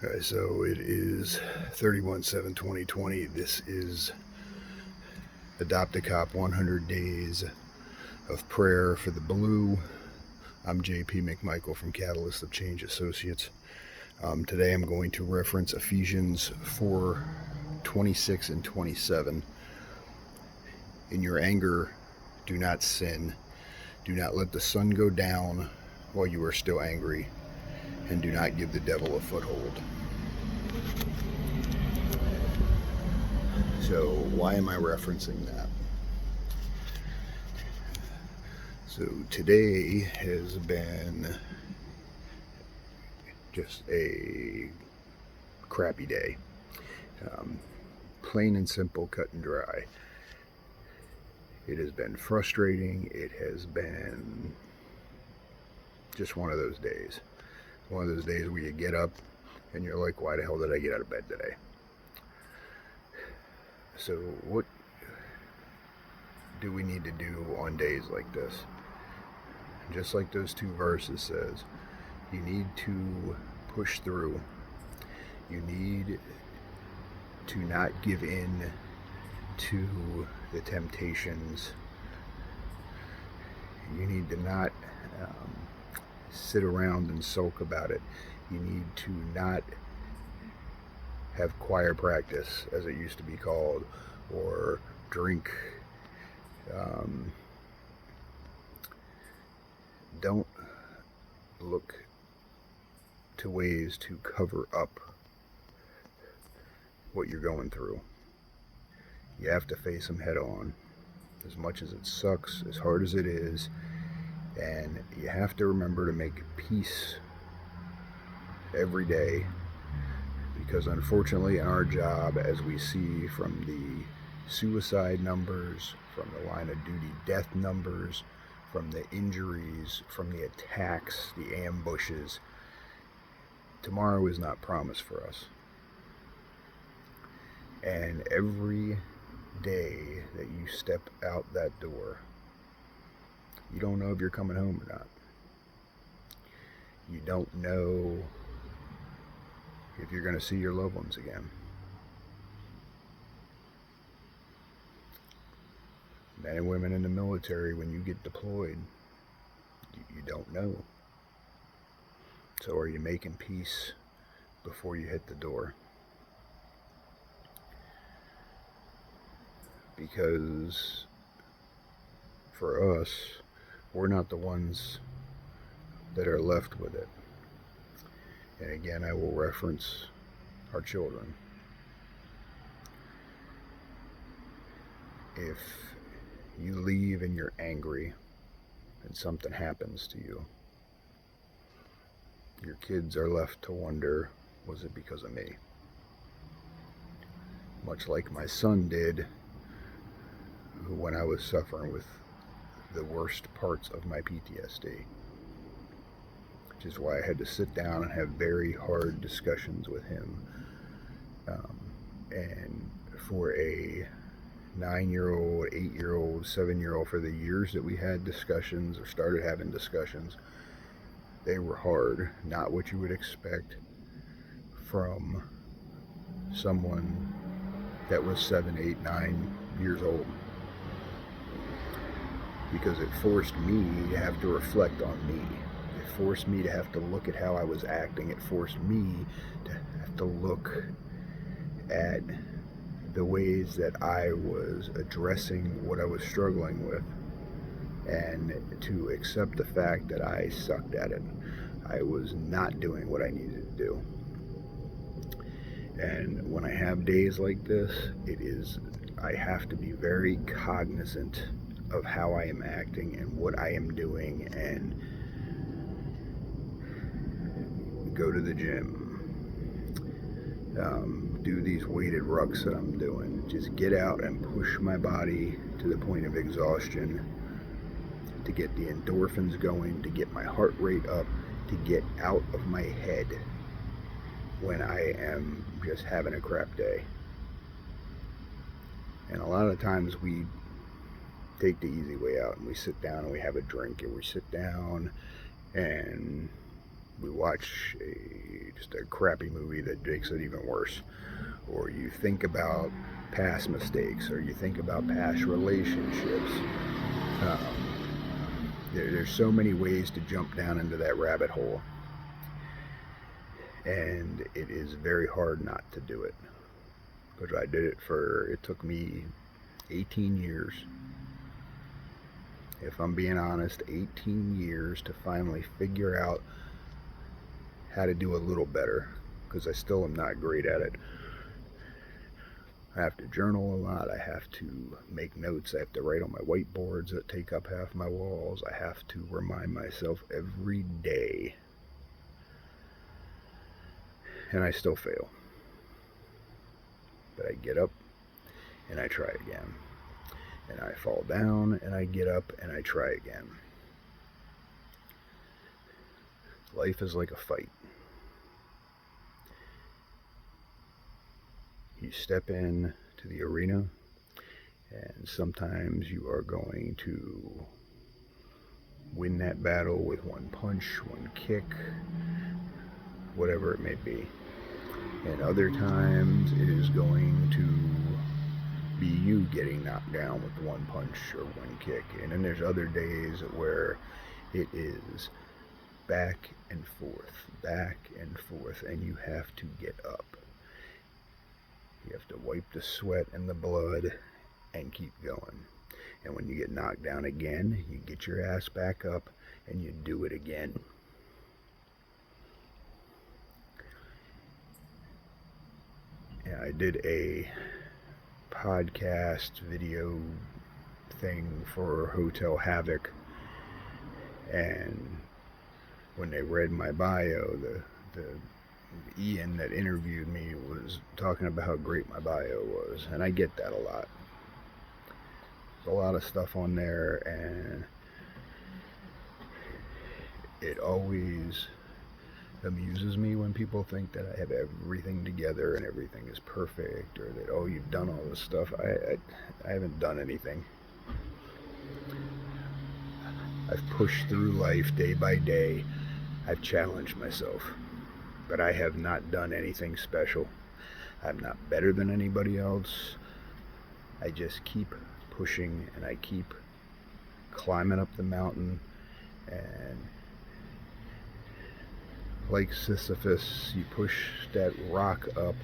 Alright, so it is 31/7/2020. This is Adopt a Cop 100 Days of Prayer for the Blue. I'm JP McMichael from Catalyst of Change Associates. Today I'm going to reference Ephesians 4:26 and 27. In your anger, do not sin. Do not let the sun go down while you are still angry, and do not give the devil a foothold. So why am I referencing that? So today has been just a crappy day. Plain and simple, cut and dry. It has been frustrating. It has been just one of those days. One of those days where you get up and you're like, why the hell did I get out of bed today? So what do we need to do on days like this? Just like those two verses says, you need to push through. You need to not give in to the temptations. You need to not sit around and sulk about it. You need to not have choir practice, as it used to be called, or drink. Don't look to ways to cover up what you're going through. You have to face them head on, as much as it sucks, as hard as it is, and you have to remember to make peace every day, because unfortunately in our job, as we see from the suicide numbers, from the line of duty death numbers, from the injuries, from the attacks, the ambushes, tomorrow is not promised for us. And every day that you step out that door, you don't know if you're coming home or not. You don't know if you're going to see your loved ones again. Men and women in the military, when you get deployed, you don't know. So are you making peace before you hit the door? Because for us, we're not the ones that are left with it. And again, I will reference our children. If you leave and you're angry and something happens to you, your kids are left to wonder, was it because of me? Much like my son did when I was suffering with the worst parts of my PTSD. Which is why I had to sit down and have very hard discussions with him. And for a 9-year-old, 8-year-old, 7-year-old, for the years that we had discussions or started having discussions, they were hard. Not what you would expect from someone that was 7, 8, 9 years old. Because it forced me to have to reflect on me. It forced me to have to look at how I was acting. It forced me to have to look at the ways that I was addressing what I was struggling with, and to accept the fact that I sucked at it. I was not doing what I needed to do. And when I have days like this, I have to be very cognizant of how I am acting and what I am doing, and go to the gym, do these weighted rucks that I'm doing, just get out and push my body to the point of exhaustion, to get the endorphins going, to get my heart rate up, to get out of my head when I am just having a crap day. And a lot of times we take the easy way out and we sit down and we have a drink, and we sit down and we watch a just a crappy movie that makes it even worse. Or you think about past mistakes, or you think about past relationships. There's so many ways to jump down into that rabbit hole, and it is very hard not to do it. Because it took me 18 years. If I'm being honest, 18 years to finally figure out how to do a little better, because I still am not great at it. I have to journal a lot. I have to make notes. I have to write on my whiteboards that take up half my walls. I have to remind myself every day. And I still fail. But I get up and I try again. And I fall down and I get up and I try again. Life is like a fight. You step in to the arena, and sometimes you are going to win that battle with one punch, one kick, whatever it may be. And other times it is going to be you getting knocked down with one punch or one kick. And then there's other days where it is back and forth, and you have to get up. You have to wipe the sweat and the blood and keep going. And when you get knocked down again, you get your ass back up and you do it again. And I did a podcast video thing for Hotel Havoc, and when they read my bio, the Ian that interviewed me was talking about how great my bio was, and I get that a lot. There's a lot of stuff on there, and it always amuses me when people think that I have everything together and everything is perfect, or that, oh, you've done all this stuff. I haven't done anything. I've pushed through life day by day. I've challenged myself. But I have not done anything special. I'm not better than anybody else. I just keep pushing, and I keep climbing up the mountain, and like Sisyphus, you push that rock up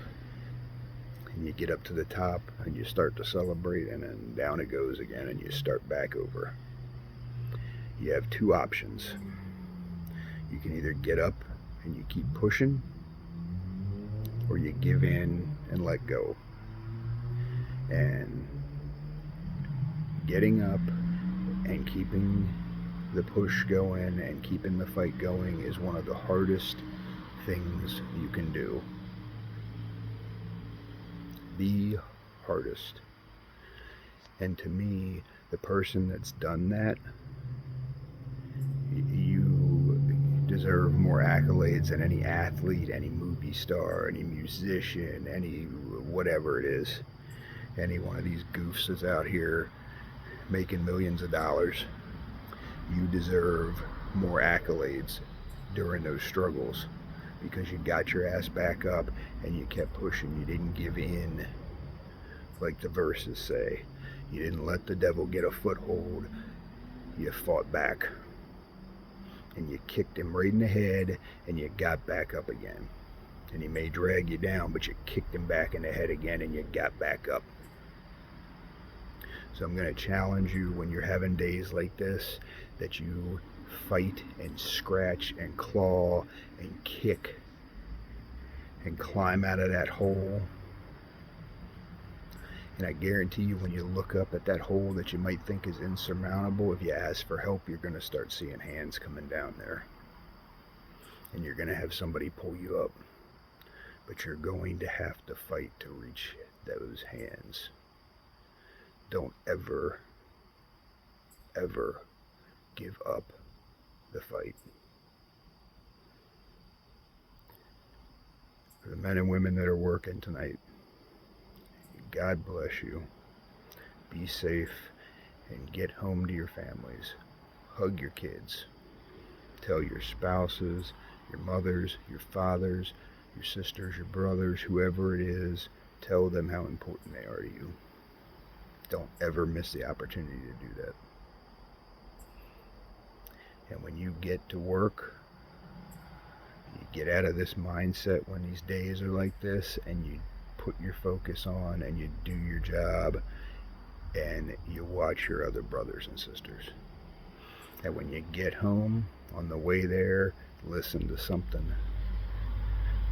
and you get up to the top and you start to celebrate, and then down it goes again and you start back over. You have two options. You can either get up and you keep pushing, or you give in and let go. And getting up and keeping the push going and keeping the fight going is one of the hardest things you can do. The hardest. And to me, the person that's done that, you deserve more accolades than any athlete, any movie star, any musician, any whatever it is. Any one of these goofs that's out here making millions of dollars. You deserve more accolades during those struggles, because you got your ass back up and you kept pushing. You didn't give in, like the verses say. You didn't let the devil get a foothold. You fought back. And you kicked him right in the head, and you got back up again. And he may drag you down, but you kicked him back in the head again, and you got back up. So I'm going to challenge you, when you're having days like this, that you fight and scratch and claw and kick and climb out of that hole. And I guarantee you, when you look up at that hole that you might think is insurmountable, if you ask for help, you're going to start seeing hands coming down there. And you're going to have somebody pull you up. But you're going to have to fight to reach those hands. Don't ever, ever give up the fight. For the men and women that are working tonight, God bless you. Be safe and get home to your families. Hug your kids. Tell your spouses, Your mothers, your fathers, your sisters, your brothers, whoever it is, tell them how important they are to you. Don't ever miss the opportunity to do that. And when you get to work, you get out of this mindset when these days are like this, and you put your focus on and you do your job, and you watch your other brothers and sisters. And when you get home, on the way there, listen to something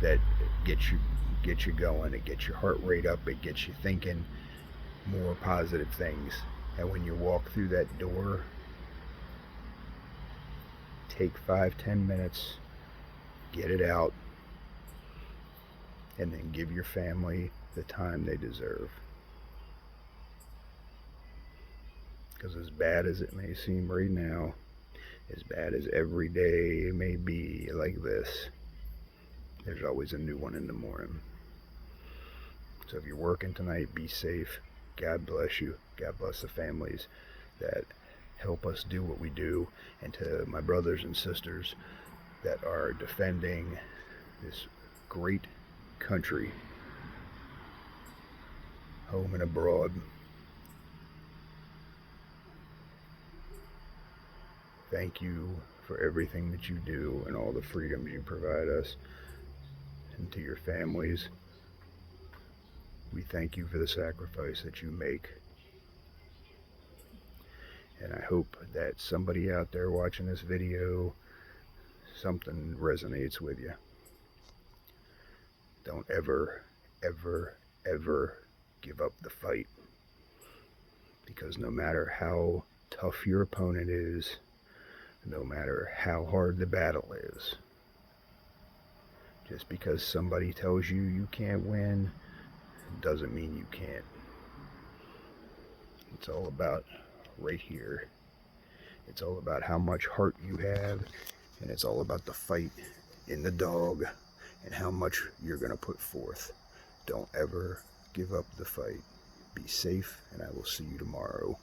that gets you going. It gets your heart rate up. It gets you thinking more positive things. And when you walk through that door, take 5-10 minutes, get it out, and then give your family the time they deserve. Because as bad as it may seem right now, as bad as every day may be like this, there's always a new one in the morning. So if you're working tonight, be safe. God bless you. God bless the families that help us do what we do. And to my brothers and sisters that are defending this great country, home and abroad, thank you for everything that you do and all the freedoms you provide us. And to your families, we thank you for the sacrifice that you make. And I hope that somebody out there watching this video, something resonates with you. Don't ever, ever, ever give up the fight. Because no matter how tough your opponent is, no matter how hard the battle is, just because somebody tells you you can't win, doesn't mean you can't. It's all about right here. It's all about how much heart you have, and it's all about the fight in the dog and how much you're going to put forth. Don't ever give up the fight. Be safe, and I will see you tomorrow.